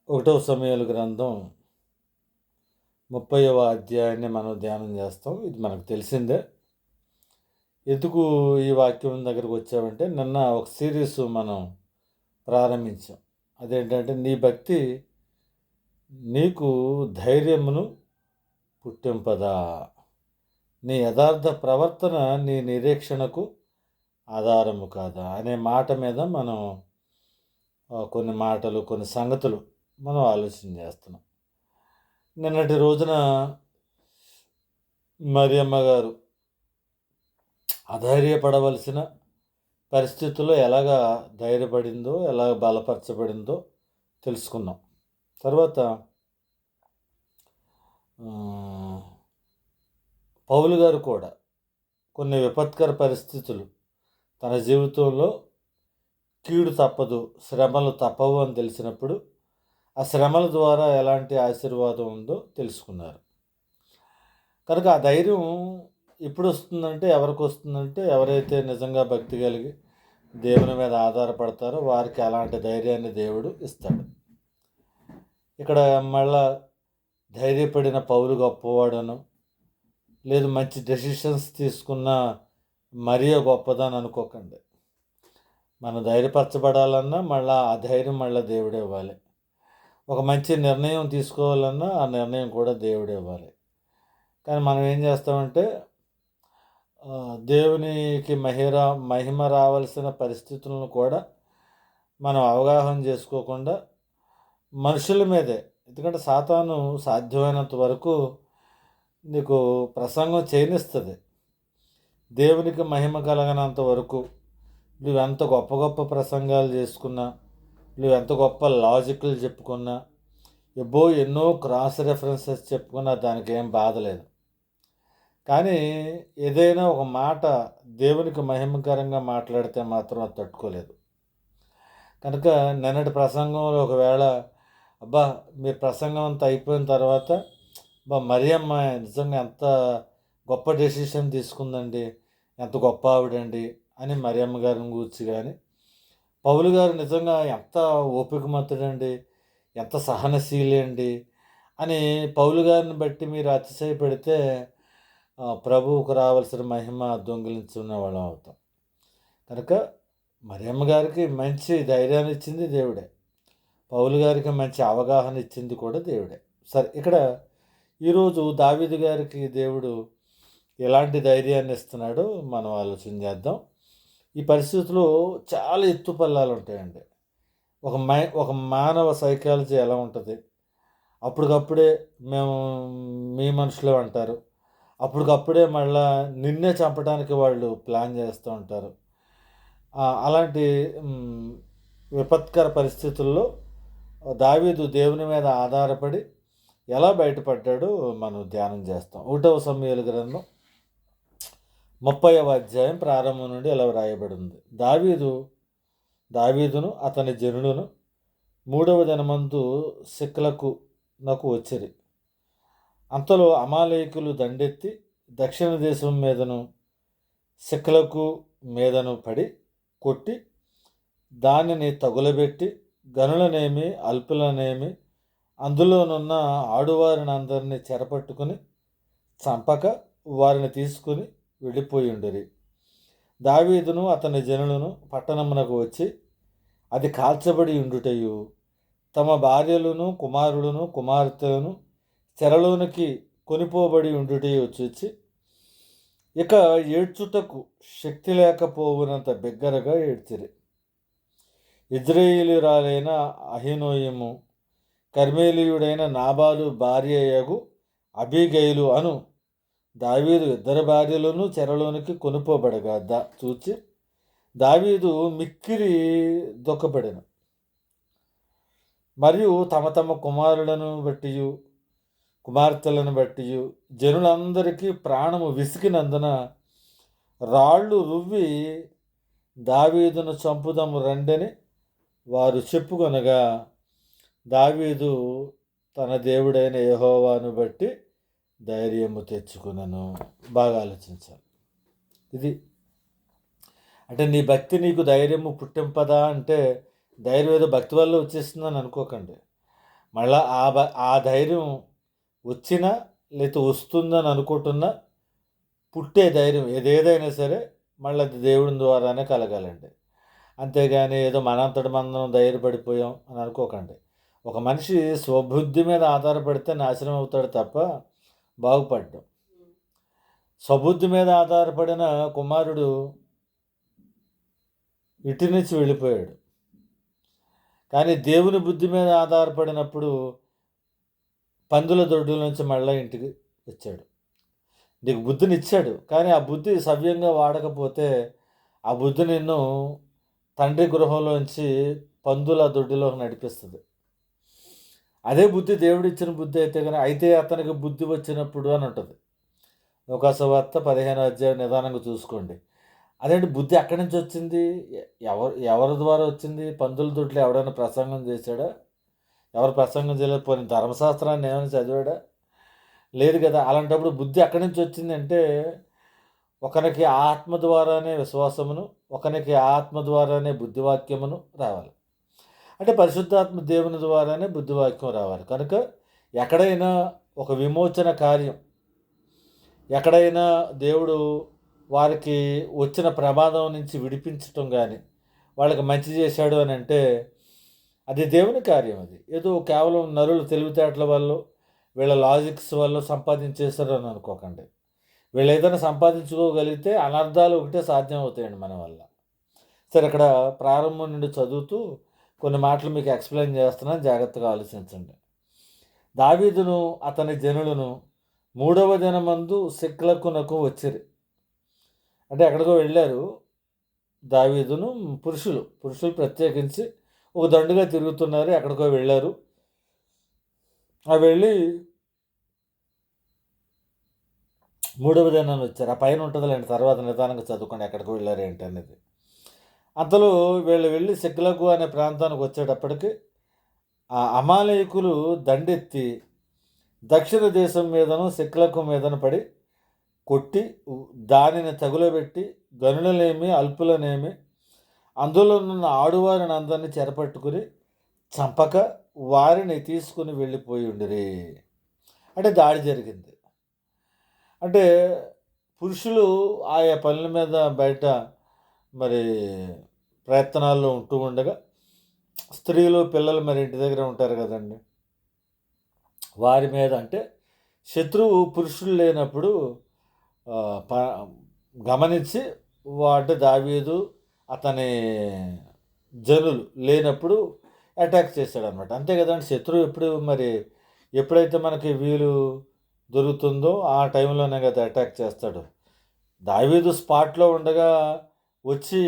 ఒకటో సమూయేలు గ్రంథం 30వ అధ్యాయాన్ని మనం ధ్యానం చేస్తాం. ఇది మనకు తెలిసిందే. ఎందుకు ఈ వాక్యం దగ్గరకు వచ్చామంటే, నిన్న ఒక సిరీస్ మనం ప్రారంభించాం. అదేంటంటే, నీ భక్తి నీకు ధైర్యమును పుట్టింపదా, నీ యథార్థ ప్రవర్తన నీ నిరీక్షణకు ఆధారము కాదా అనే మాట మీద మనం కొన్ని మాటలు, కొన్ని సంగతులు మనం ఆలోచన చేస్తున్నాం. నిన్నటి రోజున మరియమ్మ గారు అధైర్యపడవలసిన పరిస్థితుల్లో ఎలాగా ధైర్యపడిందో, ఎలా బలపరచబడిందో తెలుసుకున్నాం. తర్వాత పౌలు గారు కూడా కొన్ని విపత్కర పరిస్థితులు తన జీవితంలో కీడు తప్పదు, శ్రమలు తప్పవు అని తెలిసినప్పుడు ఆ శ్రమల ద్వారా ఎలాంటి ఆశీర్వాదం ఉందో తెలుసుకున్నారు. కనుక ఆ ధైర్యం ఎప్పుడు వస్తుందంటే, ఎవరికి వస్తుందంటే, ఎవరైతే నిజంగా భక్తి కలిగి దేవుని మీద ఆధారపడతారో వారికి అలాంటి ధైర్యాన్ని దేవుడు ఇస్తాడు. ఇక్కడ మళ్ళా ధైర్యపడిన పౌలు గొప్పవాడను, లేదు మంచి డెసిషన్స్ తీసుకున్న మరియ గొప్పదని అనుకోకండి. మనం ధైర్యపరచబడాలన్నా మళ్ళీ ఆ ధైర్యం మళ్ళీ దేవుడే ఇవ్వాలి. ఒక మంచి నిర్ణయం తీసుకోవాలన్నా ఆ నిర్ణయం కూడా దేవుడే ఇవ్వాలి. కానీ మనం ఏం చేస్తామంటే, దేవునికి మహిమ రావాల్సిన పరిస్థితులను కూడా మనం అవగాహన చేసుకోకుండా మనుషుల మీదే, ఎందుకంటే సాతాను సాధ్యమైనంత వరకు నీకు ప్రసంగం చేయనిస్తుంది. దేవునికి మహిమ కలగనంత వరకు నువ్వెంత గొప్ప గొప్ప ప్రసంగాలు చేసుకున్నా, నువ్వెంత గొప్ప లాజిక్లు చెప్పుకున్నా, ఎన్నో క్రాస్ రెఫరెన్సెస్ చెప్పుకున్నా దానికి ఏం బాధ లేదు. కానీ ఏదైనా ఒక మాట దేవునికి మహిమకరంగా మాట్లాడితే మాత్రం అది తట్టుకోలేదు. కనుక నిన్నటి ప్రసంగంలో ఒకవేళ మీరు ప్రసంగం అంతా అయిపోయిన తర్వాత మరియమ్మ నిజంగా ఎంత గొప్ప డెసిషన్ తీసుకుందండి, ఎంత గొప్ప ఆవిడండి అని మరియమ్మ గారిని కూర్చి, కానీ పౌలు గారు నిజంగా ఎంత ఓపికమంతుడండి, ఎంత సహనశీలి అండి అని పౌలు గారిని బట్టి మీరు అతిశయపెడితే ప్రభువుకు రావాల్సిన మహిమ దొంగిలించున్న వాళ్ళం అవుతాం. కనుక మరియమ్మ గారికి మంచి ధైర్యాన్ని ఇచ్చింది దేవుడే, పౌలు గారికి మంచి అవగాహన ఇచ్చింది కూడా దేవుడే. సరే, ఇక్కడ ఈరోజు దావీదు గారికి దేవుడు ఎలాంటి ధైర్యాన్ని ఇస్తున్నాడో మనం ఆలోచన చేద్దాం. ఈ పరిస్థితుల్లో చాలా ఎత్తుపల్లాలు ఉంటాయండి. ఒక మానవ సైకాలజీ ఎలా ఉంటుంది, అప్పటికప్పుడే మేము మీ మనుషులే అంటారు, అప్పటికప్పుడే మళ్ళా నిన్నే చంపడానికి వాళ్ళు ప్లాన్ చేస్తూ ఉంటారు. అలాంటి విపత్కర పరిస్థితుల్లో దావీదు దేవుని మీద ఆధారపడి ఎలా బయటపడ్డాడో మనం ధ్యానం చేస్తాం. 1వ సమూయేలు గ్రంథం 30వ అధ్యాయం ప్రారంభం నుండి ఎలా వ్రాయబడి ఉంది. దావీదును అతని జనులను 3వ దినమందు సిక్లకు వచ్చిరి. అంతలో అమాలేకులు దండెత్తి దక్షిణ దేశం మీదను సిక్లకు మీదను పడి కొట్టి దానిని తగులబెట్టి గనులనేమి అల్పులనేమి అందులోనున్న ఆడువారిని అందరినీ చెరపట్టుకుని చంపక వారిని తీసుకుని వెళ్ళిపోయిండిరి. దావీదును అతని జనులను పట్టణమునకు వచ్చి అది కాల్చబడి ఉండుటయు, తమ భార్యలను కుమారులను కుమార్తెలను చెరలోనికి కొనిపోబడి ఉండుటయు చూచి ఇక ఏడ్చుటకు శక్తి లేకపోవునంత బిగ్గరగా ఏడ్చిరి. ఇజ్రాయేలీయురాలైన అహీనోయము, కర్మేలీయుడైన నాబాలు భార్యయగు అబీగైలు అను దావీదు ఇద్దరు భార్యలను చెరలోనికి కొనుపోబడగా చూచి దావీదు మిక్కిరి దుఃఖపడెను. మరియు తమ తమ కుమారులను బట్టి కుమార్తెలను బట్టి జనులందరికీ ప్రాణము విసికినందున రాళ్ళు రువ్వి దావీదును చంపుదము రండని వారు చెప్పుకొనగా దావీదు తన దేవుడైన యెహోవాను బట్టి ధైర్యము తెచ్చుకునను. బాగా ఆలోచించాలి. ఇది అంటే నీ భక్తి నీకు ధైర్యము పుట్టింపదా అంటే ధైర్యం ఏదో భక్తి వల్ల వచ్చేస్తుందని అనుకోకండి. మళ్ళా ఆ ధైర్యం వచ్చినా లేకపోతే వస్తుందని అనుకుంటున్నా పుట్టే ధైర్యం ఏదేదైనా సరే మళ్ళీ అది దేవుని ద్వారానే కలగాలండి. అంతేగాని ఏదో మనంతట మనం ధైర్యపడిపోయాం అని అనుకోకండి. ఒక మనిషి స్వబుద్ధి మీద ఆధారపడితే నాశనం అవుతాడు తప్ప బాగుపడ్డం. స్వబుద్ధి మీద ఆధారపడిన కుమారుడు ఇటు నుంచి వెళ్ళిపోయాడు. కానీ దేవుని బుద్ధి మీద ఆధారపడినప్పుడు పందుల దొడ్డుల నుంచి మళ్ళీ ఇంటికి వచ్చాడు. నీకు బుద్ధిని ఇచ్చాడు, కానీ ఆ బుద్ధి సవ్యంగా వాడకపోతే ఆ బుద్ధి నిన్ను తండ్రి గృహంలోంచి పందుల దొడ్డిలోకి నడిపిస్తుంది. అదే బుద్ధి దేవుడిచ్చిన బుద్ధి అయితే అతనికి బుద్ధి వచ్చినప్పుడు అని ఉంటుంది. లోకాసువార్త 15వ అధ్యాయం నిదానంగా చూసుకోండి. అదేంటి బుద్ధి ఎక్కడి నుంచి వచ్చింది? ఎవరి ద్వారా వచ్చింది? పందుల దొడ్లో ఎవరైనా ప్రసంగం చేశాడా? ఎవరు ప్రసంగం చేయలేదు. పోనీ ధర్మశాస్త్రాన్ని ఏమైనా చదివాడా? లేదు కదా. అలాంటప్పుడు బుద్ధి ఎక్కడి నుంచి వచ్చిందంటే ఒకరికి ఆత్మ ద్వారానే విశ్వాసమును, ఒకరికి ఆత్మ ద్వారానే బుద్ధివాక్యమును రావాలి. అంటే పరిశుద్ధాత్మ దేవుని ద్వారానే బుద్ధివాక్యం రావాలి. కనుక ఎక్కడైనా ఒక విమోచన కార్యం, ఎక్కడైనా దేవుడు వారికి వచ్చిన ప్రమాదం నుంచి విడిపించటం కానీ వాళ్ళకి మంచి చేశాడు అని అంటే అది దేవుని కార్యం. అది ఏదో కేవలం నరులు తెలివితేటల వల్ల వీళ్ళ లాజిక్స్ వల్ల సంపాదించేశారు అని అనుకోకండి. వీళ్ళు ఏదైనా సంపాదించుకోగలిగితే అనర్థాలు ఒకటే సాధ్యం అవుతాయండి మన వల్ల. సరే, ఇక్కడ ప్రారంభం నుండి చదువుతూ కొన్ని మాటలు మీకు ఎక్స్ప్లెయిన్ చేస్తున్నాను, జాగ్రత్తగా ఆలోచించండి. దావీదును అతని జనులను 3వ దినమందు సిక్లకునకు వచ్చిరి. అంటే ఎక్కడికో వెళ్ళారు. దావీదును పురుషులు ప్రత్యేకించి ఒక దండుగా తిరుగుతున్నారు, ఎక్కడికో వెళ్ళారు. వెళ్ళి 3వ దినాన్ని వచ్చారు. ఆ పైన ఉంటుందిలేండి, తర్వాత నిదానంగా చదువుకోండి ఎక్కడికి వెళ్ళారు ఏంటి అనేది. అంతలో వీళ్ళు వెళ్ళి సిక్లగు అనే ప్రాంతానికి వచ్చేటప్పటికి ఆ అమాలేకులు దండెత్తి దక్షిణ దేశం మీదను సిక్లకు మీదను పడి కొట్టి దానిని తగులబెట్టి గనులనేమి అల్పులనేమి అందులో ఉన్న ఆడువారిని అందరినీ చెరపట్టుకుని చంపక వారిని తీసుకుని వెళ్ళిపోయి ఉండిరి. అంటే దాడి జరిగింది. అంటే పురుషులు ఆయా పనుల మీద బయట మరి ప్రయత్నాల్లో ఉంటూ ఉండగా స్త్రీలు పిల్లలు మరి ఇంటి దగ్గర ఉంటారు కదండి, వారి మీద అంటే శత్రువు పురుషులు లేనప్పుడు గమనించి అంటే దావీదు అతని జనులు లేనప్పుడు అటాక్ చేశాడనమాట. అంతే కదండి, శత్రువు ఎప్పుడైతే మనకి వీలు దొరుకుతుందో ఆ టైంలోనే కదా అటాక్ చేస్తాడు. దావీదు స్పాట్లో ఉండగా వచ్చి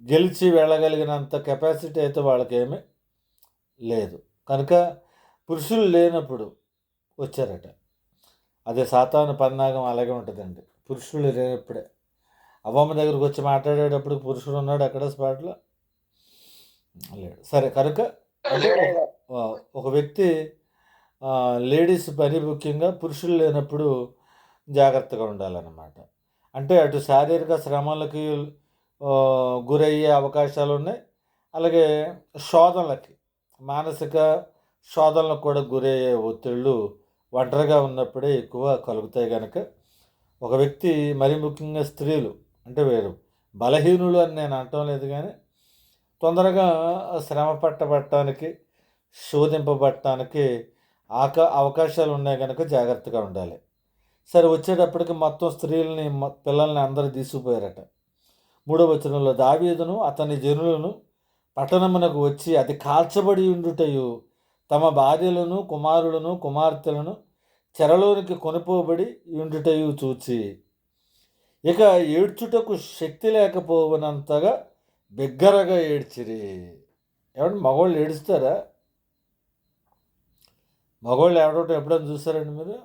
గెలిచి వెళ్ళగలిగినంత కెపాసిటీ అయితే వాళ్ళకేమీ లేదు. కనుక పురుషులు లేనప్పుడు వచ్చారట. అదే సాతాను పన్నాగం అలాగే ఉంటుందండి. పురుషులు లేనప్పుడే అవ్వమ్మ దగ్గరకు వచ్చి మాట్లాడేటప్పుడు పురుషుడు ఉన్నాడు అక్కడ స్పాట్లో లేడు. సరే, కనుక అంటే ఒక వ్యక్తి లేడీస్ పని ముఖ్యంగా పురుషులు లేనప్పుడు జాగ్రత్తగా ఉండాలన్నమాట. అంటే అటు శారీరక శ్రమలకి గురయ్యే అవకాశాలు ఉన్నాయి, అలాగే శోధనలకి మానసిక శోధనలకు కూడా గురయ్యే ఒత్తిళ్ళు ఒంటరిగా ఉన్నప్పుడే ఎక్కువ కలుగుతాయి. కనుక ఒక వ్యక్తి మరి ముఖ్యంగా స్త్రీలు అంటే వేరు బలహీనులు అని నేను అనటం లేదు, కానీ తొందరగా శ్రమ పట్టబట్టడానికి శోధింపబట్టడానికి అవకాశాలు ఉన్నాయి కనుక జాగ్రత్తగా ఉండాలి. సరే, వచ్చేటప్పటికి మొత్తం స్త్రీలని పిల్లల్ని అందరూ తీసుకుపోయారట. 3వ వచనంలో దావీదును అతని జనులను పట్టణమునకు వచ్చి అది కాల్చబడి ఉండుటయు తమ భార్యలను కుమారులను కుమార్తెలను చెరలోనికి కొనుపోబడి ఉండుటయు చూచి ఇక ఏడ్చుటకు శక్తి లేకపోవనంతగా బిగ్గరగా ఏడ్చిరి. ఏమంటే మగవాళ్ళు ఏడుస్తారా? మగవాళ్ళు ఏడవటం ఎప్పుడైనా చూస్తారండి మీరు?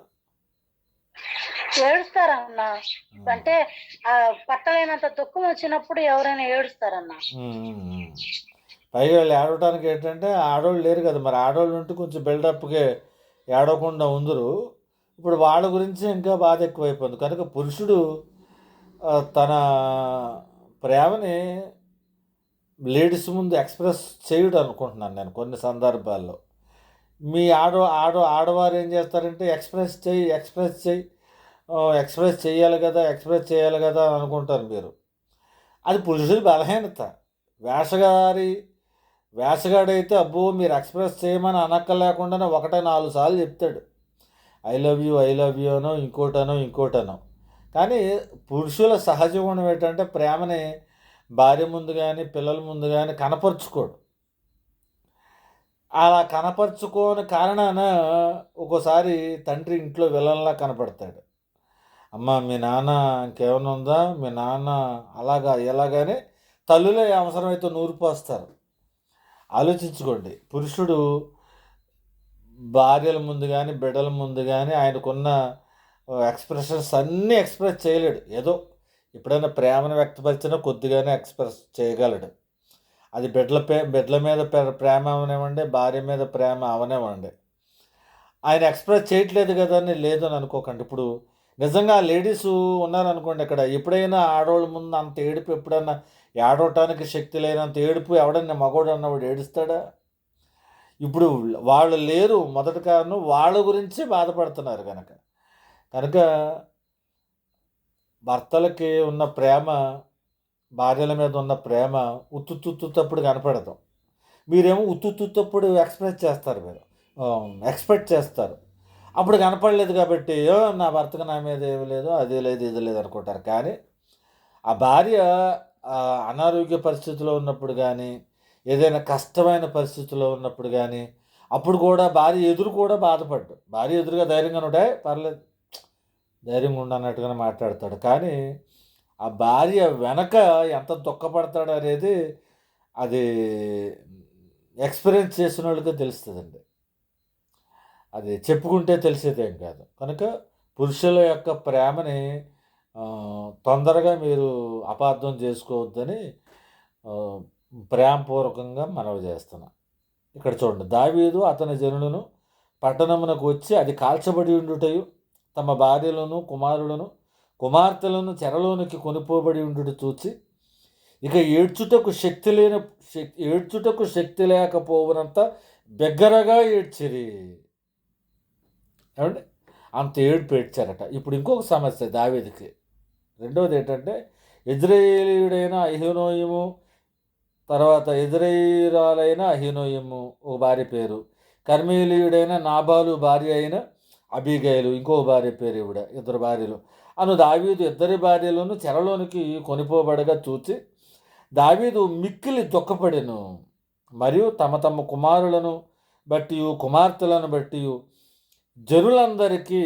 ఏడుస్తారన్నా. అంటే పట్టలేనంత దుఃఖం వచ్చినప్పుడు ఎవరైనా ఏడుస్తారన్నా. పైగా వాళ్ళు ఏడవటానికి ఏంటంటే ఆడవాళ్ళు లేరు కదా, మరి ఆడవాళ్ళు ఉంటే కొంచెం బిల్డప్కి ఏడవకుండా ఉందరు. ఇప్పుడు వాళ్ళ గురించి ఇంకా బాధ ఎక్కువైపోయింది. కనుక పురుషుడు తన ప్రేమని లేడీస్ ముందు ఎక్స్‌ప్రెస్ చేయడు అనుకుంటున్నాను నేను కొన్ని సందర్భాల్లో. మీ ఆడవారు ఏం చేస్తారంటే ఎక్స్‌ప్రెస్ చెయ్యి, ఎక్స్‌ప్రెస్ చేయాలి కదా! ఎక్స్‌ప్రెస్ చేయాలి కదా! అనుకుంటారు మీరు. అది పురుషుడి బలహీనత. వేషగారి వేషగాడైతే అబ్బో! మీరు ఎక్స్‌ప్రెస్ చేయమని అనక్కర్లేకుండానే ఒకటే 4 సార్లు చెప్తాడు. ఐ లవ్ యూ అనో, ఇంకోటనో. కానీ పురుషుల సహజ గుణం ఏంటంటే ప్రేమని భార్య ముందు గాని, పిల్లల ముందు గాని కనపరుచుకోడు. అలా కనపరుచుకోని కారణాన ఒక్కోసారి తండ్రి ఇంట్లో విలన్‌లా కనపడతాడు. అమ్మ మీ నాన్న ఇంకేమన్నా ఉందా? మీ నాన్న అలాగా ఇలాగని తల్లులే అవసరమైతే నూరి పోస్తారు. ఆలోచించుకోండి. పురుషుడు భార్యల ముందు గాని, బిడ్డల ముందు గాని ఆయనకున్న ఎక్స్‌ప్రెషన్స్ అన్నీ ఎక్స్‌ప్రెస్ చేయలేడు. ఏదో ఎప్పుడైనా ప్రేమను వ్యక్తపరిచినా కొద్దిగానే ఎక్స్‌ప్రెస్ చేయగలడు. అది బిడ్డల మీద ప్రేమ అవనివ్వండి, భార్య మీద ప్రేమ అవనివ్వండి. ఆయన ఎక్స్‌ప్రెస్ చేయట్లేదు కదా అని లేదని అనుకోకండి. ఇప్పుడు నిజంగా లేడీసు ఉన్నారనుకోండి ఇక్కడ, ఎప్పుడైనా ఆడోళ్ళ ముందు అంత ఏడుపు ఎప్పుడన్నా ఏడవటానికి శక్తి లేనంత ఏడుపు ఎవడన్నా మగోడు అన్నవాడు ఏడుస్తాడా? ఇప్పుడు వాళ్ళు లేరు. మొదటి కారణం వాళ్ళ గురించే బాధపడుతున్నారు గనక. కనుక భర్తలకి ఉన్న ప్రేమ, భార్యల మీద ఉన్న ప్రేమ ఉత్తుత్తుత్తప్పుడు కనపడదు. మీరేమో ఉత్తుత్తుత్తప్పుడు ఎక్స్‌ప్రెస్ చేస్తారు మీరు. ఎక్స్‌పెక్ట్ చేస్తారు. అప్పుడు కనపడలేదు కాబట్టి, నా భర్తకి నా మీద ఏమి లేదు, అది లేదు, ఇది లేదు అనుకుంటారు. కానీ ఆ భార్య అనారోగ్య పరిస్థితిలో ఉన్నప్పుడు గానీ, ఏదైనా కష్టమైన పరిస్థితిలో ఉన్నప్పుడు గానీ, అప్పుడు కూడా భార్య ఎదురు కూడా బాధపడ్డు. భార్య ఎదురుగా ధైర్యంగానే ఉంటే, పర్లేదు ధైర్యంగా ఉండు" అన్నట్టుగానే మాట్లాడతాడు. కానీ ఆ భార్య వెనక ఎంత దుఃఖపడతాడనేది అది ఎక్స్‌పీరియన్స్ చేసినోళ్ళకే తెలుస్తదండి. అది చెప్పుకుంటే తెలిసేదేం కాదు. కనుక పురుషుల యొక్క ప్రేమని తొందరగా మీరు అపార్థం చేసుకోవద్దని ఆహ్, ప్రేమపూర్వకంగా మనవి చేస్తున్నా. ఇక్కడ చూడండి. దావీదు అతని జనులను పట్టణమునకు వచ్చి అది కాల్చబడి ఉండుటయు, తమ భార్యలను, కుమార్తెలను చెరలోనికి కొనిపోబడి ఉండుట చూచి, ఇక ఏడ్చుటకు శక్తి లేకపోవునంత బిగ్గరగా ఏడ్చిరి. ఏవండీ? అంత ఏడుపు ఏడ్చారట. ఇప్పుడు ఇంకొక సమస్య దావీదుకి. రెండోదేంటంటే, యెజ్రెయేలీయుడైన అహీనోయము, తర్వాత యెజ్రెయీరాలైన అహీనోయము ఒక భార్య పేరు. కర్మెలీయుడైన నాబాలు భార్య అయిన అబీగయలు ఇంకో భార్య పేరు ఈవిడ. ఇద్దరు భార్యలు. దావీదు ఇద్దరి భార్యలను చెరలోనికి కొనిపోబడగా చూచి, దావీదు మిక్కిలి దుఃఖపడెను. మరియు తమ తమ కుమారులను బట్టియు, కుమార్తెలను బట్టియు జనులందరికీ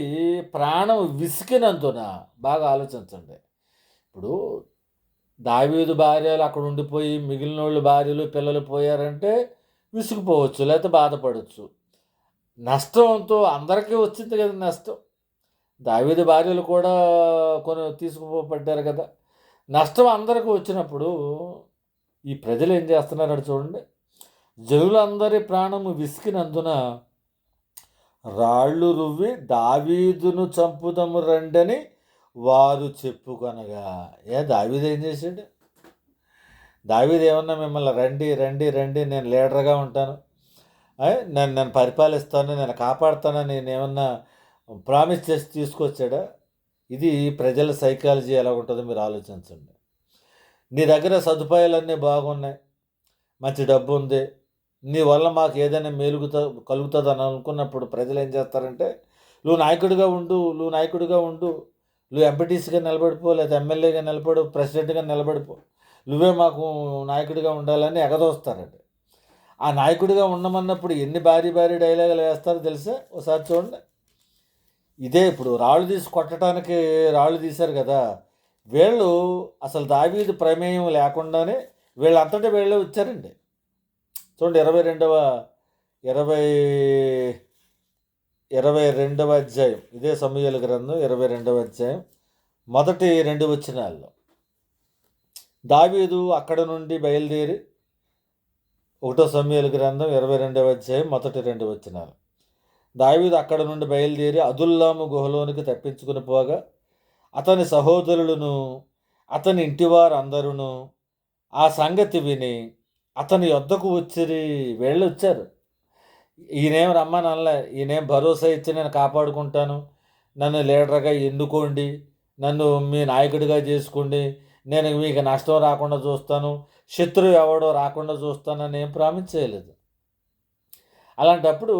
ప్రాణం విసికినందున బాగా ఆలోచించండి. ఇప్పుడు దావీదు భార్యలు అక్కడ ఉండిపోయి మిగిలినోళ్ళు భార్యలు, పిల్లలు పోయారంటే విసిగిపోవచ్చు, లేకపోతే బాధపడొచ్చు. నష్టంతో అందరికీ వచ్చింది కదా నష్టం. దావీదు భార్యలు కూడా తీసుకుపోబడ్డారు కదా! నష్టం అందరికి వచ్చినప్పుడు ఈ ప్రజలు ఏం చేస్తున్నారో చూడండి. జనులందరి ప్రాణము విసికినందున రాళ్ళు రువ్వి దావీదును చంపుదము రండని వారు చెప్పుకొనగా. దావీదు ఏం చేశాడు? దావీదు ఏమన్నా మిమ్మల్ని రండి నేను లీడర్‌గా ఉంటాను, నేను పరిపాలిస్తాను, నేను కాపాడుతానని నేనేమన్నా ప్రామిస్ చేసి తీసుకొచ్చాడా? ఇది ప్రజల సైకాలజీ ఎలా ఉంటుందో మీరు ఆలోచించండి. నీ దగ్గర సదుపాయాలన్నీ బాగున్నాయి, మంచి డబ్బు ఉంది, నీ వల్ల మాకు ఏదైనా కలుగుతుందని అనుకున్నప్పుడు ప్రజలు ఏం చేస్తారంటే, నువ్వు నాయకుడిగా ఉండు, నువ్వు ఎంపీటీసీగా నిలబడిపో, లేదా ఎమ్మెల్యేగా నిలబడు, ప్రెసిడెంట్గా నిలబడిపో, నువ్వే మాకు నాయకుడిగా ఉండాలని ఎగదోస్తారండి. ఆ నాయకుడిగా ఉండమన్నప్పుడు ఎన్ని భారీ డైలాగులు వేస్తారో తెలుసా? ఒకసారి చూడండి. ఇదే ఇప్పుడు రాళ్ళు తీసి కొట్టడానికి రాళ్ళు తీశారు కదా, వీళ్ళు అసలు దావీదు ప్రమేయం లేకుండానే వీళ్ళంతటా వీళ్ళే వచ్చారండి. చూడండి 22వ అధ్యాయం, ఇదే సమూయేలు గ్రంథం 22వ అధ్యాయం మొదటి 2 వచనాల్లో దావీదు అక్కడ నుండి బయలుదేరి, 1 సమూయేలు గ్రంథం 22వ అధ్యాయం మొదటి 2 వచనాలు. దావీదు అక్కడ నుండి బయలుదేరి అదుల్లాము గుహలోనికి తప్పించుకుని పోగా, అతని సహోదరులను, అతని ఇంటివారు అందరూ ఆ సంగతి విని అతని యొద్దకు వచ్చిరి. వీళ్ళు వచ్చారు. ఈయనేం రమ్మని అనలే. ఈయనేం భరోసా ఇచ్చి నేను కాపాడుకుంటాను, నన్ను లీడర్గా ఎన్నుకోండి, నన్ను మీ నాయకుడిగా చేసుకోండి, నేను మీకు నష్టం రాకుండా చూస్తాను, శత్రువు ఎవడో రాకుండా చూస్తానని ఏం ప్రామిస్ చేయలేదు. అలాంటప్పుడు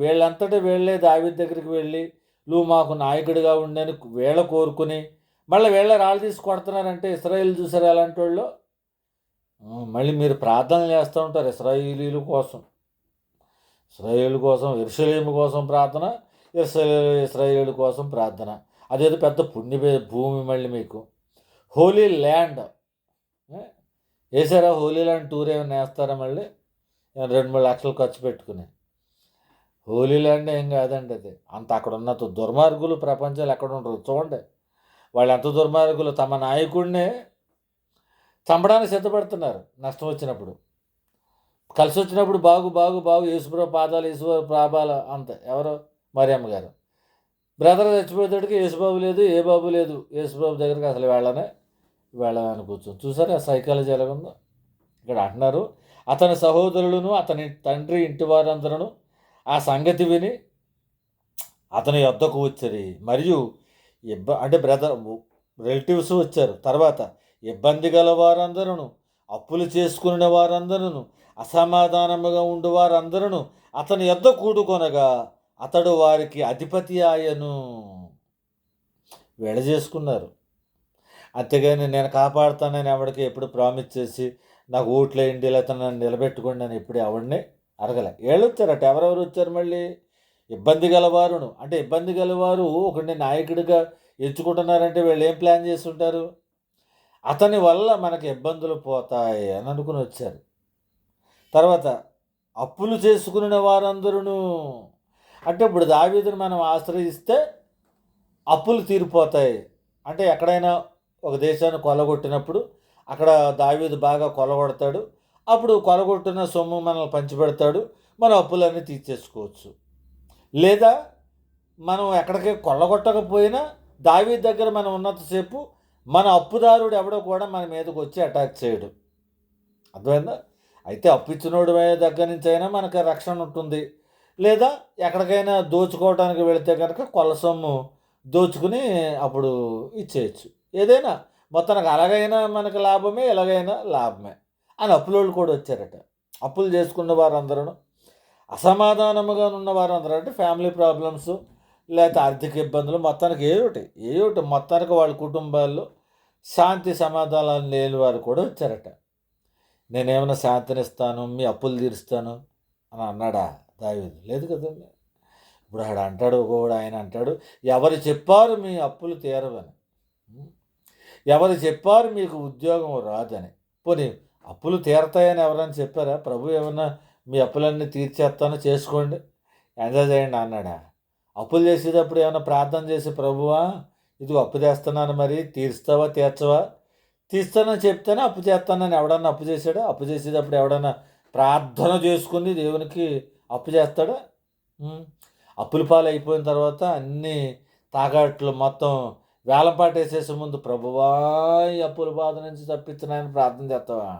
వీళ్ళంతటా వీళ్ళే దావీదు దగ్గరికి వెళ్ళి నువ్వు మాకు నాయకుడిగా ఉండని వీళ్ళ కోరుకుని మళ్ళీ వీళ్ళే రాళ్ళు తీసి కొడుతున్నారంటే ఇస్రాయేల్ చూసారు ఎలాంటి వాళ్ళు. మళ్ళీ మీరు ప్రార్థనలు చేస్తూ ఉంటారు ఇస్రాయేలీల కోసం, ఇస్రాయేల్ కోసం, యెరూషలేము కోసం ప్రార్థన, ఇస్రాయేల్ కోసం ప్రార్థన. అదేదో పెద్ద భూమి మళ్ళీ మీకు హోలీ ల్యాండ్ వేసారా? హోలీ ల్యాండ్ టూర్ ఏమైనా వేస్తారా? మళ్ళీ 2-3 లక్షలు ఖర్చు పెట్టుకుని. హోలీ ల్యాండ్ ఏం కాదండి అది. అంత అక్కడ ఉన్న దుర్మార్గులు ప్రపంచాలు ఎక్కడ ఉండరు చూడండి. వాళ్ళు ఎంత దుర్మార్గులు, తమ నాయకుడినే చంపడానికి సిద్ధపడుతున్నారు నష్టం వచ్చినప్పుడు. కలిసి వచ్చినప్పుడు బాగు బాగు బాగు యేసుప్రభు పాదాలు, యేసుప్రభు ప్రాభాలు అంతే. ఎవరో మరియమ్మ గారు బ్రదర్ చచ్చిపోయేటడికి యేసుబాబు లేదు, ఏ బాబు లేదు, యేసుబాబు దగ్గరికి అసలు వెళ్ళని కూర్చొని చూసారా సైకాలజీ ఎలాగుందో. ఇక్కడ అంటున్నారు అతని సహోదరులను అతని తండ్రి ఇంటి వారందరూ ఆ సంగతి విని అతని యొద్దకు వచ్చారు. మరియు అంటే రిలేటివ్స్ వచ్చారు. తర్వాత ఇబ్బంది గల వారందరూ, అప్పులు చేసుకునే వారందరూ, అసమాధానముగా ఉండు వారందరూ అతని యొద్ద కూడుకొనగా అతడు వారికి అధిపతి ఆయను. చేసుకున్నారు. అంతేగాని నేను కాపాడుతానని ఎవరికి ఎప్పుడు ప్రామిస్ చేసి నాకు ఓట్లు వేయండి లేకపోతే నన్ను నిలబెట్టుకోండి అని ఎప్పుడు ఎవరిని అడగలే. వీళ్ళు వచ్చారట. ఎవరెవరు వచ్చారు మళ్ళీ? ఇబ్బంది గలవారును. అంటే ఇబ్బంది గలవారు ఒకరిని నాయకుడిగా ఎంచుకుంటున్నారంటే వీళ్ళు ఏం ప్లాన్ చేసి ఉంటారు? అతని వల్ల మనకి ఇబ్బందులు పోతాయి అని అనుకుని వచ్చారు. తర్వాత అప్పులు చేసుకున్న వారందరూ, అంటే ఇప్పుడు దావీదుని మనం ఆశ్రయిస్తే అప్పులు తీరిపోతాయి. అంటే ఎక్కడైనా ఒక దేశాన్ని కొలగొట్టినప్పుడు అక్కడ దావీదు బాగా కొలగొడతాడు. అప్పుడు కొలగొట్టిన సొమ్ము మనల్ని పంచిపెడతాడు, మన అప్పులన్నీ తీర్చేసుకోవచ్చు. లేదా మనం ఎక్కడికి కొల్లగొట్టకపోయినా దావీదు దగ్గర మనం ఉన్నంతసేపు మన అప్పుదారుడు ఎవడో కూడా మన మీదకి వచ్చి అటాక్ చేయడు. అర్థమైందా? అయితే అప్పు ఇచ్చినోడు దగ్గర నుంచి అయినా మనకు రక్షణ ఉంటుంది. లేదా ఎక్కడికైనా దోచుకోవడానికి వెళితే కనుక కొల్ల సొమ్ము దోచుకుని అప్పుడు ఇచ్చేయచ్చు. ఏదైనా మొత్తానికి అలాగైనా మనకు లాభమే, ఎలాగైనా లాభమే అని అప్పులోళ్ళు కూడా వచ్చారట. అప్పులు చేసుకున్న వారందరూ, అసమాధానముగా ఉన్న వారందరూ, అంటే ఫ్యామిలీ ప్రాబ్లమ్స్ లేకపోతే ఆర్థిక ఇబ్బందులు, మొత్తానికి ఏయోటి మొత్తానికి వాళ్ళ కుటుంబాల్లో శాంతి సమాధానాలు లేని వారు కూడా వచ్చారట. నేనేమైనా శాంతినిస్తాను, మీ అప్పులు తీరుస్తాను అని అన్నాడా దావీదు? లేదు కదండి. ఇప్పుడు ఆయన అంటాడు ఎవరు చెప్పారు మీ అప్పులు తీరవని, ఎవరు చెప్పారు మీకు ఉద్యోగం రాదని. పోనీ అప్పులు తీరతాయని ఎవరైనా చెప్పారా? ప్రభు ఏమన్నా మీ అప్పులన్నీ తీర్చేస్తాను చేసుకోండి ఎంజాయ్ చేయండి అన్నాడా? అప్పులు చేసేటప్పుడు ఏమైనా ప్రార్థన చేసి ప్రభువా ఇదిగో అప్పు చేస్తున్నాను, మరి తీరుస్తావా తీర్చవా? తీస్తానని చెప్తేనే అప్పు చేస్తానని ఎవడన్నా అప్పు చేశాడా? అప్పు చేసేటప్పుడు ఎవడన్నా ప్రార్థన చేసుకుని దేవునికి అప్పు చేస్తాడా? అప్పుల పాలు అయిపోయిన తర్వాత అన్నీ తాకట్లు మొత్తం వేలంపాట వేసేసే ముందు ప్రభువా ఈ అప్పుల బాధ నుంచి తప్పించినాయని ప్రార్థన చేస్తావా?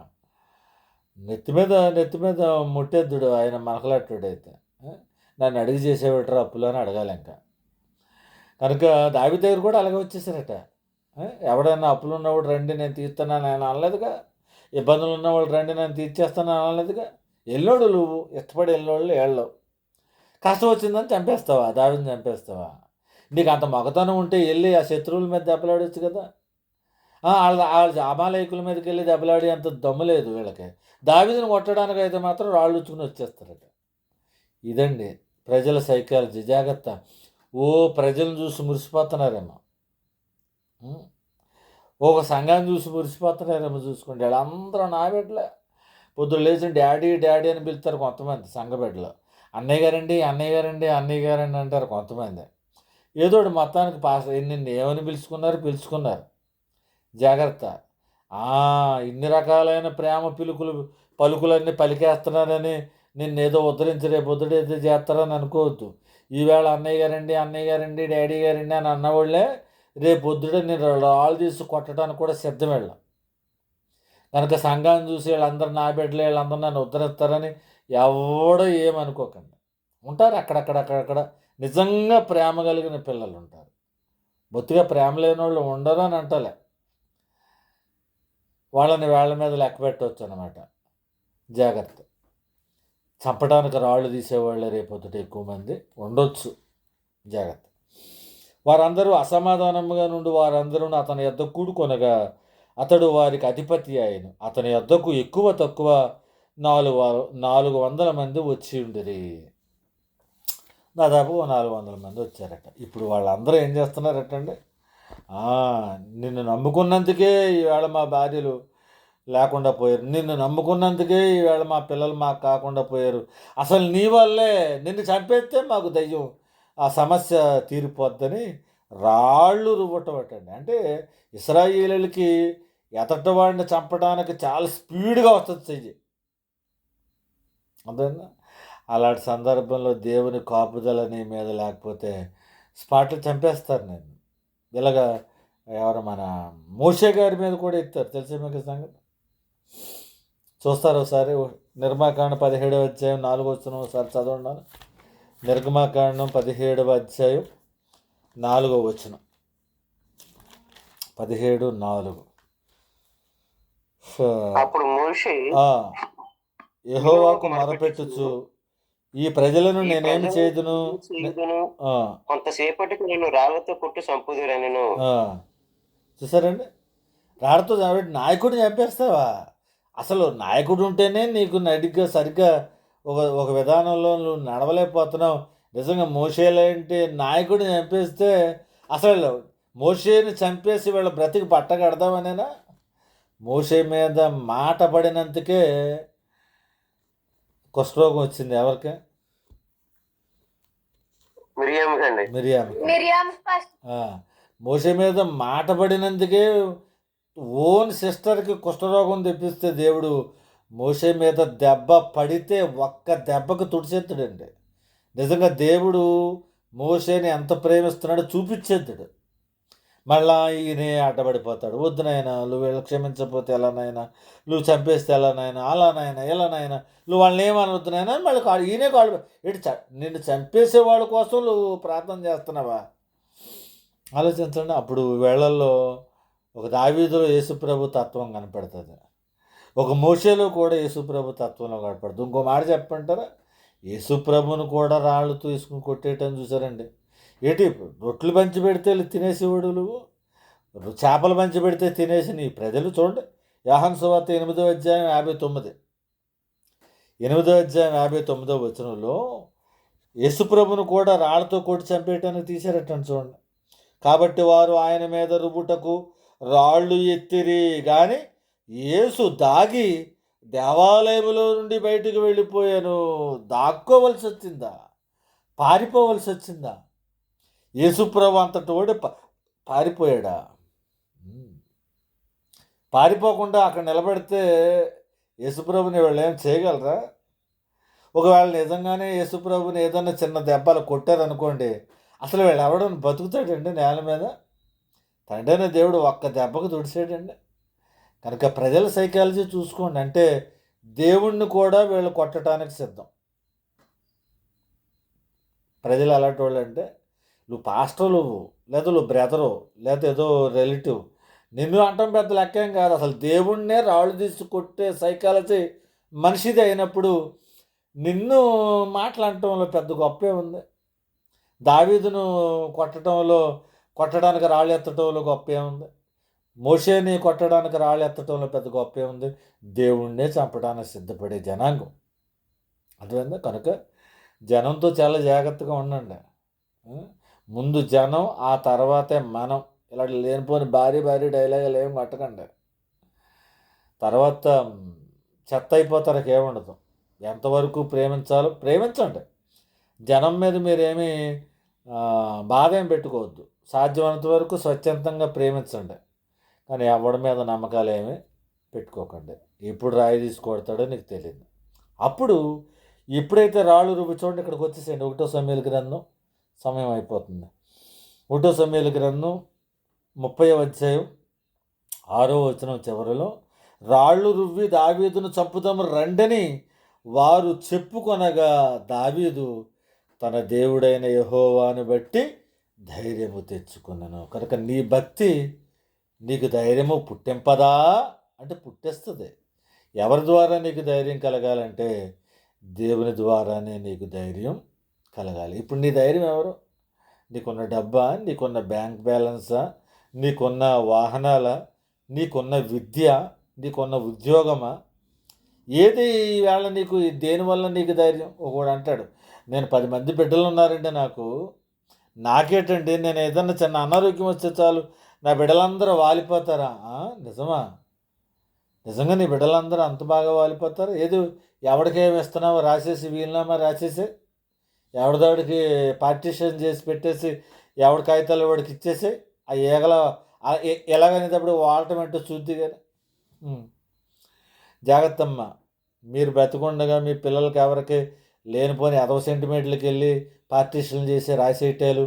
నెత్తి మీద ముట్టెద్దుడు ఆయన మనకలట్టుడైతే నన్ను అడిగి చేసేవాడు అప్పులు అని అడగాలి. ఇంకా కనుక దావీదు దగ్గర కూడా అలాగే వచ్చేసారట. ఎవడైనా అప్పులు ఉన్నవాడు రండి నేను తీర్చున్నాను ఆయన అనలేదుగా. ఇబ్బందులు ఉన్నవాళ్ళు రండి నేను తీర్చేస్తాను అనలేదుగా. ఎల్లోడు నువ్వు ఇష్టపడి ఎల్లోళ్ళు ఏళ్ళవు. కష్టం వచ్చిందని చంపేస్తావా? దావీదుని చంపేస్తావా? నీకు అంత మగతనం ఉంటే వెళ్ళి ఆ శత్రువుల మీద దెబ్బలాడవచ్చు కదా. వాళ్ళ అమాలయకుల మీదకి వెళ్ళి దెబ్బలాడి అంత దమ్ము లేదు వీళ్ళకి. దావీదుని కొట్టడానికి అయితే మాత్రం రాళ్ళు ఉచ్చుకుని వచ్చేస్తారట. ఇదండి ప్రజల సైకాలజీ. జాగ్రత్త. ప్రజలను చూసి మురిసిపోతున్నారేమో, ఒక సంఘాన్ని చూసి మురిసిపోతున్నారేమో చూసుకోండి. వీళ్ళందరూ నా బిడ్డలే. పొద్దున్న లేచి డాడీ డాడీ అని పిలుస్తారు కొంతమంది సంఘ బిడ్డలు. అన్నయ్య గారండి అన్నయ్య గారండి అన్నయ్య గారండి అంటారు కొంతమంది. ఏదోటి మొత్తానికి నిన్ను ఏమని పిలుచుకున్నారు. జాగ్రత్త. ఇన్ని రకాలైన ప్రేమ పలుకులన్నీ పలికేస్తున్నారని నిన్నేదో ఉద్ధరించి రేపు ఉద్ధరేదో చేస్తారని అనుకోవద్దు. ఈవేళ అన్నయ్య గారండి డాడీ గారండి అని అన్నవాళ్ళే రేపు పొద్దుడే నేను రాళ్ళు తీసి కొట్టడానికి కూడా సిద్ధం వెళ్ళాం. కనుక సంఘాన్ని చూసి వీళ్ళందరూ నా బిడ్డలే, వీళ్ళందరూ నన్ను ఉద్ధరిస్తారని ఎవడో ఏమనుకోకండి. ఉంటారు అక్కడక్కడ నిజంగా ప్రేమ కలిగిన పిల్లలు ఉంటారు. బొత్తిగా ప్రేమ లేని వాళ్ళు ఉండరు అని అంటలే, వాళ్ళని వేళ్ళ మీద లెక్క పెట్టవచ్చు అనమాట. జాగ్రత్త. చంపడానికి రాళ్ళు తీసేవాళ్ళే రేపొద్దుట ఎక్కువ మంది ఉండొచ్చు. జాగ్రత్త. వారందరూ అసమాధానముగా నుండి వారందరూ అతని యొద్ద కూడుకొనగా అతడు వారికి అధిపతి అయిన అతని యొద్దకు ఎక్కువ తక్కువ 400 మంది వచ్చి ఉండిరి. దాదాపు 400 మంది వచ్చారట. ఇప్పుడు వాళ్ళందరూ ఏం చేస్తున్నారటండి, నిన్ను నమ్ముకున్నందుకే ఈవేళ మా భార్యలు లేకుండా పోయారు, నిన్ను నమ్ముకున్నందుకే ఈవేళ మా పిల్లలు మాకు కాకుండా పోయారు, అసలు నీ వల్లే, నిన్ను చంపేస్తే మాకు దయ్యం ఆ సమస్య తీరిపోద్దని రాళ్ళు రువ్వటం అటండి. అంటే ఇశ్రాయేలీయులకి ఎదటి వాడిని చంపడానికి చాలా స్పీడ్గా వస్తుంది చెయ్యి. అర్థమైందా? అలాంటి సందర్భంలో దేవుని కాపుదల నీ మీద లేకపోతే స్పాట్లో చంపేస్తారు నేను. ఇలాగా ఎవరు మన మోషే గారి మీద కూడా ఎత్తారు, తెలిసే మీకు సంగతి. చూస్తారు ఒకసారి, నిర్మాకాండం 17వ అధ్యాయం 4వ వచనం ఒకసారి చదవండి. నిర్గమాకాండం 17వ అధ్యాయం 4వ వచనం. 17:4. అప్పుడు మోషే యెహోవాకు మొరపెట్టుచు ఈ ప్రజలను నేనేమి చేయుదును, కొంతసేపటికి నేను రాళ్లతో కొట్టి చంపుదురనెను. చూసారండి, రాళ్లతో నాయకుడిని చంపేస్తావా? అసలు నాయకుడు ఉంటేనే నీకు సరిగ్గా ఒక విధానంలో నువ్వు నడవలేకపోతున్నావు. నిజంగా మోషేలాంటి నాయకుడిని చంపేస్తే అసలు మోషేని చంపేసి వీళ్ళ బ్రతికి పట్టగడదామనేనా? మోషే మీద మాట పడినందుకే కుష్ఠరోగం వచ్చింది. ఎవరికి? మిరియాము. మోషే మీద మాట పడినందుకే ఓన్ సిస్టర్కి కుష్ఠరోగం తెప్పిస్తే దేవుడు మోషే మీద దెబ్బ పడితే ఒక్క దెబ్బకు తుడిచేస్తాడండి. నిజంగా దేవుడు మోషేని ఎంత ప్రేమిస్తున్నాడో చూపించేద్దాడు. మళ్ళా ఈయనే అడ్డపడిపోతాడు. వద్దు నాయనా, నువ్వు వీళ్ళు క్షమించకపోతే ఎలానైనా, నువ్వు చంపేస్తే ఎలానైనా, అలానైనా ఎలానైనా, నువ్వు వాళ్ళని ఏమనవద్దు నాయనా, మళ్ళీ ఈయనే కాళ్ళు నిన్ను చంపేసే వాళ్ళ కోసం నువ్వు ప్రార్థన చేస్తున్నావా? ఆలోచించండి. అప్పుడు వేళల్లో ఒక దావీదులో యేసుప్రభు తత్వం కనపడుతుంది, ఒక మోషేలో కూడా యేసుప్రభు తత్వంలో కనపడుతుంది. ఇంకో మాట చెప్పంటారా, యేసుప్రభుని కూడా రాళ్ళు తీసుకుని కొట్టేయటం చూసారండి. ఏంటి, రొట్టెలు పంచి పెడితే తినేసేవాడు, నువ్వు చేపలు పంచి పెడితే తినేసి నీ ప్రజలు. చూడండి, యోహాను సువార్త 8వ అధ్యాయం 59. 8వ అధ్యాయం 59వ వచనంలో యేసుప్రభును కూడా రాళ్ళతో కొట్టి చంపేయటానికి తీశారటండి. చూడండి, కాబట్టి వారు ఆయన మీద రుబుటకు రాళ్ళు ఎత్తిరి, కానీ యేసు దాగి దేవాలయంలో నుండి బయటికి వెళ్ళిపోయాను. దాక్కోవలసి వచ్చిందా? పారిపోవలసి వచ్చిందా? యేసుప్రభు అంతటోడు పారిపోయాడా? పారిపోకుండా అక్కడ నిలబడితే యేసుప్రభుని వీళ్ళు ఏం చేయగలరా? ఒకవేళ నిజంగానే యేసుప్రభుని ఏదన్నా చిన్న దెబ్బలు కొట్టారనుకోండి, అసలు వీళ్ళు ఎవడని బతుకుతాడండి నేల మీద? తండ్రైన దేవుడు ఒక్క దెబ్బకు తుడిచాడండి. కనుక ప్రజల సైకాలజీ చూసుకోండి. అంటే దేవుణ్ణి కూడా వీళ్ళు కొట్టడానికి సిద్ధం. ప్రజలు అలాంటి వాళ్ళు అంటే, నువ్వు పాస్టర్లు, లేదా నువ్వు బ్రదరు, లేదా ఏదో రిలేటివ్, నిన్ను అంటం పెద్ద లెక్కేం కాదు. అసలు దేవుణ్ణే రాళ్ళు తీసి కొట్టే సైకాలజీ మనిషిది అయినప్పుడు నిన్ను మాట్లాడటంలో పెద్ద గొప్పే ఉంది. దావీదును కొట్టడానికి రాళ్ళు ఎత్తటంలో గొప్పే ఉంది. మోషేని కొట్టడానికి రాళ్ళు ఎత్తటంలో పెద్ద గొప్పే ఉంది. దేవుణ్ణే చంపడానికి సిద్ధపడే జనాంగం. అర్థమైందా? కనుక జనంతో చాలా జాగ్రత్తగా ఉండండి. ముందు జనం, ఆ తర్వాతే మనం. ఇలా లేనిపోని భారీ డైలాగులు ఏం పట్టకండి. తర్వాత చెత్త అయిపోతారు, ఏముండదు. ఎంతవరకు ప్రేమించాలో ప్రేమించండి. జనం మీద మీరేమీ బాధ ఏం పెట్టుకోవద్దు. సాధ్యమైనంత వరకు స్వచ్ఛందంగా ప్రేమించండి. కానీ ఎవడి మీద నమ్మకాలు ఏమీ పెట్టుకోకండి. ఎప్పుడు రాయి తీసి కొడతాడో నీకు తెలియదు. అప్పుడు ఎప్పుడైతే రాళ్ళు రుబ్బి, చూడండి ఇక్కడికి వచ్చేసేయండి. 1వ సమూయేలు గ్రంథం, సమయం అయిపోతుంది. 1వ సమూయేలు గ్రంథం 30వ అధ్యాయం 6వ వచనం చివరిలో, రాళ్ళు రువ్వి దావీదును చంపుదాము రండని వారు చెప్పుకొనగా దావీదు తన దేవుడైన యెహోవాను బట్టి ధైర్యము తెచ్చుకున్నాను. కనుక నీ భక్తి నీకు ధైర్యము పుట్టింపదా అంటే పుట్టిస్తుంది. ఎవరి ద్వారా నీకు ధైర్యం కలగాలంటే దేవుని ద్వారానే నీకు ధైర్యం కలగాలి. ఇప్పుడు నీ ధైర్యం ఎవరు? నీకున్న డబ్బా, నీకున్న బ్యాంక్ బ్యాలెన్సా, నీకున్న వాహనాల, నీకున్న విద్య, నీకున్న ఉద్యోగమా? ఏది ఈవేళ నీకు దేనివల్ల నీకు ధైర్యం? ఒకడు అంటాడు, నేను 10 మంది బిడ్డలు ఉన్నారండి నాకేంటండి, నేను ఏదన్నా చిన్న అనారోగ్యం వస్తే చాలు నా బిడ్డలందరూ వాలిపోతారా? నిజమా? నిజంగా నీ బిడ్డలందరూ అంత బాగా వాలిపోతారు? ఏది ఎవడికేమి ఇస్తున్నావో రాసేసి వీలునామా రాసేసి ఎవరిదాడికి పార్టీషన్ చేసి పెట్టేసి ఎవడి కాగితాలు వాడికి ఇచ్చేసి ఆ ఈగల ఎలాగనేటప్పుడు వాడటం ఏంటో చూద్ది కానీ. జాగ్రత్తమ్మ, మీరు బ్రతికుండగా మీ పిల్లలకి ఎవరికి లేనిపోని ఎదవ సెంటిమెంట్లకి వెళ్ళి పార్టీషన్లు చేసి రాసేయటాలు,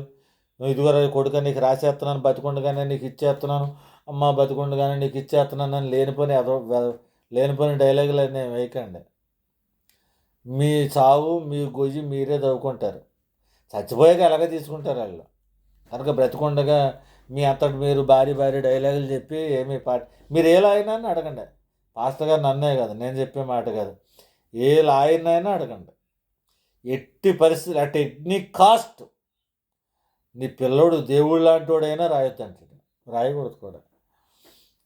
ఇదిగో కొడుక నీకు రాసేస్తున్నాను, బతికుండగానే నీకు ఇచ్చేస్తున్నాను, అమ్మ బతికుండగానే నీకు ఇచ్చేస్తున్నాను అని లేనిపోని డైలాగులు అనేవి వేయకండి. మీ చావు మీ గొయ్యి మీరే తవ్వుకుంటారు. చచ్చిపోయాక ఎలాగ తీసుకుంటారు వాళ్ళు. కనుక బ్రతికుండగా మీ అంతటి మీరు భారీ డైలాగులు చెప్పి మీరు ఏ లాయనని అడగండి. పాస్టర్ గారు నన్నే కదా, నేను చెప్పే మాట కాదు, ఏ లాయనైనా అడగండి. ఎట్టి పరిస్థితి అట్ ఎనీ కాస్ట్ నీ పిల్లోడు దేవుడు లాంటి వాడైనా రాయొద్దంటాడు, రాయకూడదు కూడా.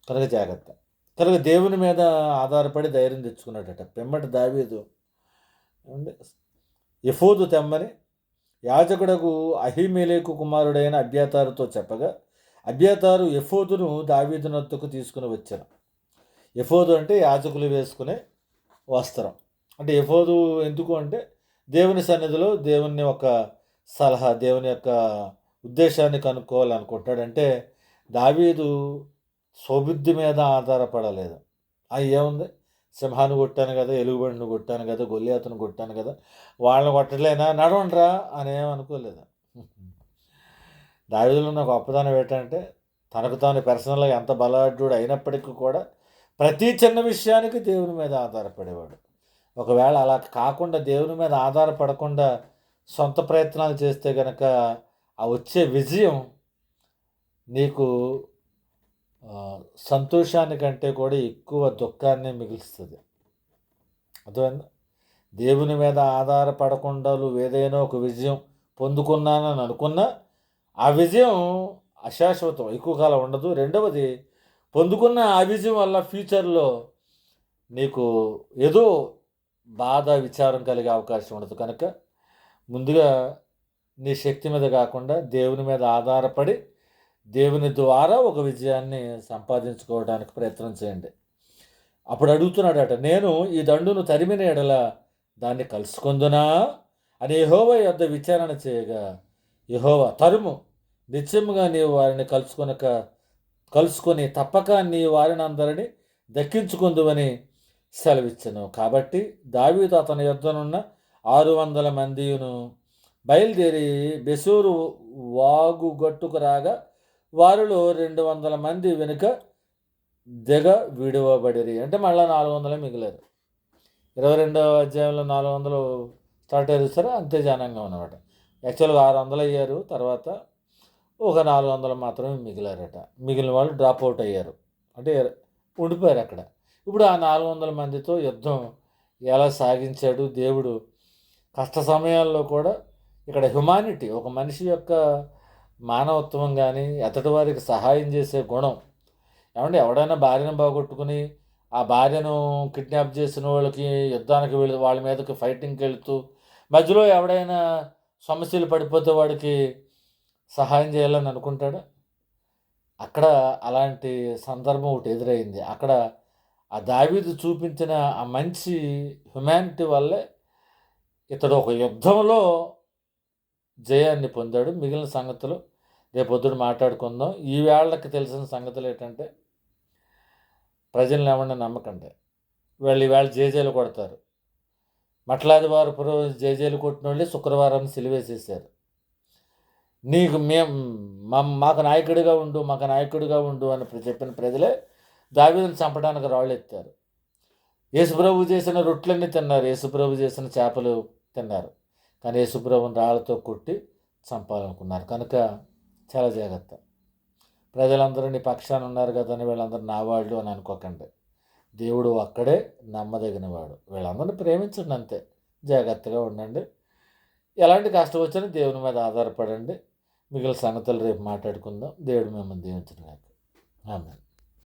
కనుక జాగ్రత్త. కనుక దేవుని మీద ఆధారపడి ధైర్యం తెచ్చుకున్నాడట. పిమ్మటి దావీదు ఎఫోదు తెమ్మని యాజకుడకు అహీమెలెకు కుమారుడైన అబ్యాతారుతో చెప్పగా అబ్యాతారు ఎఫోదును దావీదునొద్దకు తీసుకుని వచ్చాను. ఎఫోదు అంటే యాజకులు వేసుకునే వస్త్రం. అంటే ఎఫోదు ఎందుకు అంటే దేవుని సన్నిధిలో దేవుని యొక్క సలహా, దేవుని యొక్క ఉద్దేశాన్ని కనుక్కోవాలనుకుంటాడంటే దావీదు స్వబుద్ధి మీద ఆధారపడలేదు. ఏముంది, సింహాన్ని కొట్టాను కదా, ఎలుగుబండిని కొట్టాను కదా, గొల్లియాతును కొట్టాను కదా, వాళ్ళని కొట్టలేనా, నడవండ్రా అనేమనుకోలేదు. దావీదులో నాకు గొప్పదనం ఏంటంటే తనకు తాను పర్సనల్గా ఎంత బలవాడు అయినప్పటికీ కూడా ప్రతి చిన్న విషయానికి దేవుని మీద ఆధారపడేవాడు. ఒకవేళ అలా కాకుండా దేవుని మీద ఆధారపడకుండా సొంత ప్రయత్నాలు చేస్తే కనుక ఆ వచ్చే విజయం నీకు సంతోషానికంటే కూడా ఎక్కువ దుఃఖాన్ని మిగులుస్తుంది. అర్థమైందా? దేవుని మీద ఆధారపడకుండా నువ్వు ఏదైనా ఒక విజయం పొందుకున్నానని అనుకున్నా ఆ విజయం అశాశ్వతం, ఎక్కువ కాలం ఉండదు. రెండవది, పొందుకున్న ఆ విజయం వల్ల ఫ్యూచర్లో నీకు ఏదో బాధ విచారం కలిగే అవకాశం ఉండదు. కనుక ముందుగా నీ శక్తి మీద కాకుండా దేవుని మీద ఆధారపడి దేవుని ద్వారా ఒక విజయాన్ని సంపాదించుకోవడానికి ప్రయత్నం చేయండి. అప్పుడు అడుగుతున్నాడట, నేను ఈ దండును తరిమిన ఎడల దాన్ని కలుసుకుందునా అని యెహోవా యొద్ద విచారణ చేయగా యెహోవా, తరుము, నిత్యముగా నీవు వారిని కలుసుకొని తప్పక నీ వారిని అందరినీ దక్కించుకుందువని సెలవిచ్చను. కాబట్టి దావీదు అతని యొద్దనున్న 600 మందియును బయలుదేరి బెసోరు వాగు గట్టుకు రాగా వారిలో 200 మంది వెనుక దిగ విడువబడిరి. అంటే మళ్ళీ 400 మిగిలారు. 22వ అధ్యాయంలో 400 స్టార్ట్ అయ్యారు సరే, అంతే జనంగా ఉన్నమాట. యాక్చువల్గా 600 అయ్యారు, తర్వాత ఒక 400 మాత్రమే మిగిలారట. మిగిలిన వాళ్ళు డ్రాప్ అవుట్ అయ్యారు, అంటే ఉండిపోయారు అక్కడ. ఇప్పుడు ఆ 400 మందితో యుద్ధం ఎలా సాగించాడు దేవుడు. కష్ట సమయాల్లో కూడా ఇక్కడ హ్యుమానిటీ, ఒక మనిషి యొక్క మానవత్వం కానీ ఎతటి వారికి సహాయం చేసే గుణం. ఏమంటే ఎవడైనా భార్యను బాగొట్టుకుని ఆ భార్యను కిడ్నాప్ చేసిన వాళ్ళకి యుద్ధానికి వెళ్ళి వాళ్ళ మీదకి ఫైటింగ్కి వెళుతూ మధ్యలో ఎవడైనా సమస్యలు పడిపోతే వాడికి సహాయం చేయాలని అనుకుంటాడు. అక్కడ అలాంటి సందర్భం ఒకటి ఎదురైంది. అక్కడ ఆ దావీదు చూపించిన ఆ మంచి హ్యుమానిటీ వల్లే ఇతడు ఒక యుద్ధంలో జయాన్ని పొందాడు. మిగిలిన సంగతులు రేపొద్దున మాట్లాడుకుందాం. ఈ వేళకి తెలిసిన సంగతులు ఏంటంటే, ప్రజలను ఏమన్నా నమ్మకండి, వాళ్ళు ఈవేళ జేజేలు కొడతారు. మట్లాది వారు జేజేలు కొట్టిన వాళ్ళే శుక్రవారం సిలువేసేసారు. నీకు మాకు నాయకుడిగా ఉండు, మాకు నాయకుడిగా ఉండు అని చెప్పిన ప్రజలే దావీదుని చంపడానికి రాళ్ళు ఎత్తారు. యేసుప్రభు చేసిన రొట్టెలన్నీ తిన్నారు, యేసుప్రభు చేసిన చేపలు తిన్నారు. కానీ యేసుప్రభుని రాళ్ళతో కొట్టి చంపాలనుకున్నారు. కనుక చాలా జాగ్రత్త. ప్రజలందరూ నీ పక్షాన ఉన్నారు కదా అని వీళ్ళందరూ నా వాళ్ళు అని అనుకోకండి. దేవుడు ఒక్కడే నమ్మదగినవాడు. వీళ్ళందరినీ ప్రేమించండి అంతే. జాగ్రత్తగా ఉండండి. ఎలాంటి కష్టం వచ్చినా దేవుని మీద ఆధారపడండి. మిగిలిన సంగతులు రేపు మాట్లాడుకుందాం. దేవుడు మిమ్మల్ని దీవించును గాక. ఆమేన్.